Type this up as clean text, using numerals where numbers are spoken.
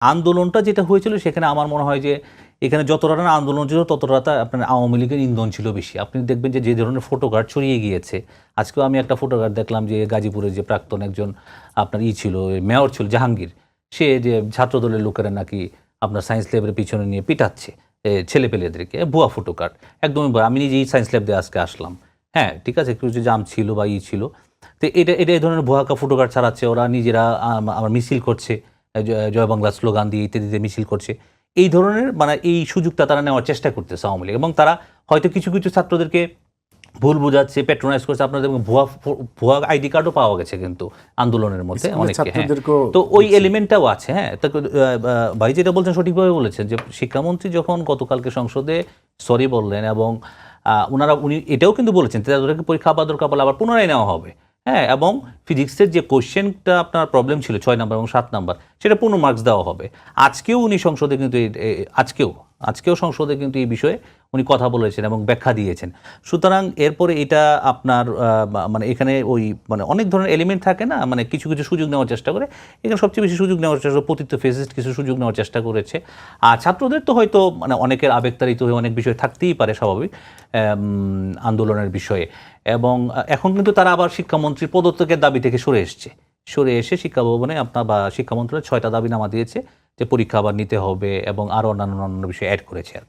আন্দোলনটা যেটা হয়েছিল সেখানে আমার মনে হয় যে এখানে যতটা না আন্দোলন ছিল ততটা আপনার আওয়ামী লীগের ইন্ধন ছিল বেশি। আপনি দেখবেন যে ধরনের ফটোকার্ড ছড়িয়ে গিয়েছে। আজকেও আমি একটা ফটোকার্ড দেখলাম যে গাজীপুরের যে প্রাক্তন একজন আপনার ছিল, মেয়র ছিল জাহাঙ্গীর। সে যে ছাত্রদলের লোকেরা নাকি আপনার সায়েন্স ল্যাবের পিছনে নিয়ে পিটাচ্ছে ছেলেপেলেদেরকে। ভুয়া ফটোকার্ড। একদমই ভুয়া। আমি নিজেই সায়েন্স ল্যাব দিয়ে আজকে আসলাম। হ্যাঁ, ঠিক আছে? কিছু জাম ছিল বা ছিল। তো এটা এই ধরনের ভুয়া ফটোকার্ড ছাড়াচ্ছে। ওরা নিজেরা আমার মিছিল করছে। জয় বাংলা স্লোগান দিয়ে ইত্যাদিতে মিছিল করছে। এই ধরনের মানে এই সুযোগটা তারা নেওয়ার চেষ্টা করতেছে আওয়ামী লীগ এবং তারা হয়তো কিছু ছাত্রদেরকে ভুল বোঝাচ্ছে, প্যাট্রোনাইজ করছে। আপনাদের ভুয়া আইডি কার্ডও পাওয়া গেছে কিন্তু আন্দোলনের মধ্যে অনেকে। হ্যাঁ, তো ওই এলিমেন্টটাও আছে। হ্যাঁ, ভাই যেটা বলছেন সঠিকভাবে বলেছেন যে শিক্ষামন্ত্রী যখন গতকালকে সংসদে সরি বললেন এবং উনি এটাও কিন্তু বলেছেন তাদেরকে পরীক্ষা আবার দরকার পড়লে আবার পুনরায় নেওয়া হবে। হ্যাঁ, এবং ফিজিক্সের যে কোশ্চেনটা আপনার প্রবলেম ছিল 6 নাম্বার এবং 7 নাম্বার সেটা পূর্ণ মার্কস দেওয়া হবে। আজকেও উনি সংসদে কিন্তু আজকেও সংসদে কিন্তু এই বিষয়ে উনি কথা বলেছেন এবং ব্যাখ্যা দিয়েছেন। সুতরাং এরপরে এটা আপনার মানে এখানে ওই মানে অনেক ধরনের এলিমেন্ট থাকে না, মানে কিছু সুযোগ নেওয়ার চেষ্টা করে। এখানে সবচেয়ে বেশি সুযোগ নেওয়ার চেষ্টা পতিত ফেসিস্ট কিছু সুযোগ নেওয়ার চেষ্টা করেছে। আর ছাত্রদের তো হয়তো মানে অনেকের আবেগতাড়িত হয়ে অনেক বিষয় থাকতেই পারে স্বাভাবিক আন্দোলনের বিষয়ে। এবং এখন কিন্তু তারা আবার শিক্ষামন্ত্রীর পদত্যাগের দাবি থেকে সরে এসে শিক্ষা ভবনে আপনার বা শিক্ষামন্ত্রীর 6টা দাবিনামা দিয়েছে যে পরীক্ষা আবার নিতে হবে এবং আরও অন্যান্য বিষয় অ্যাড করেছে আর কি।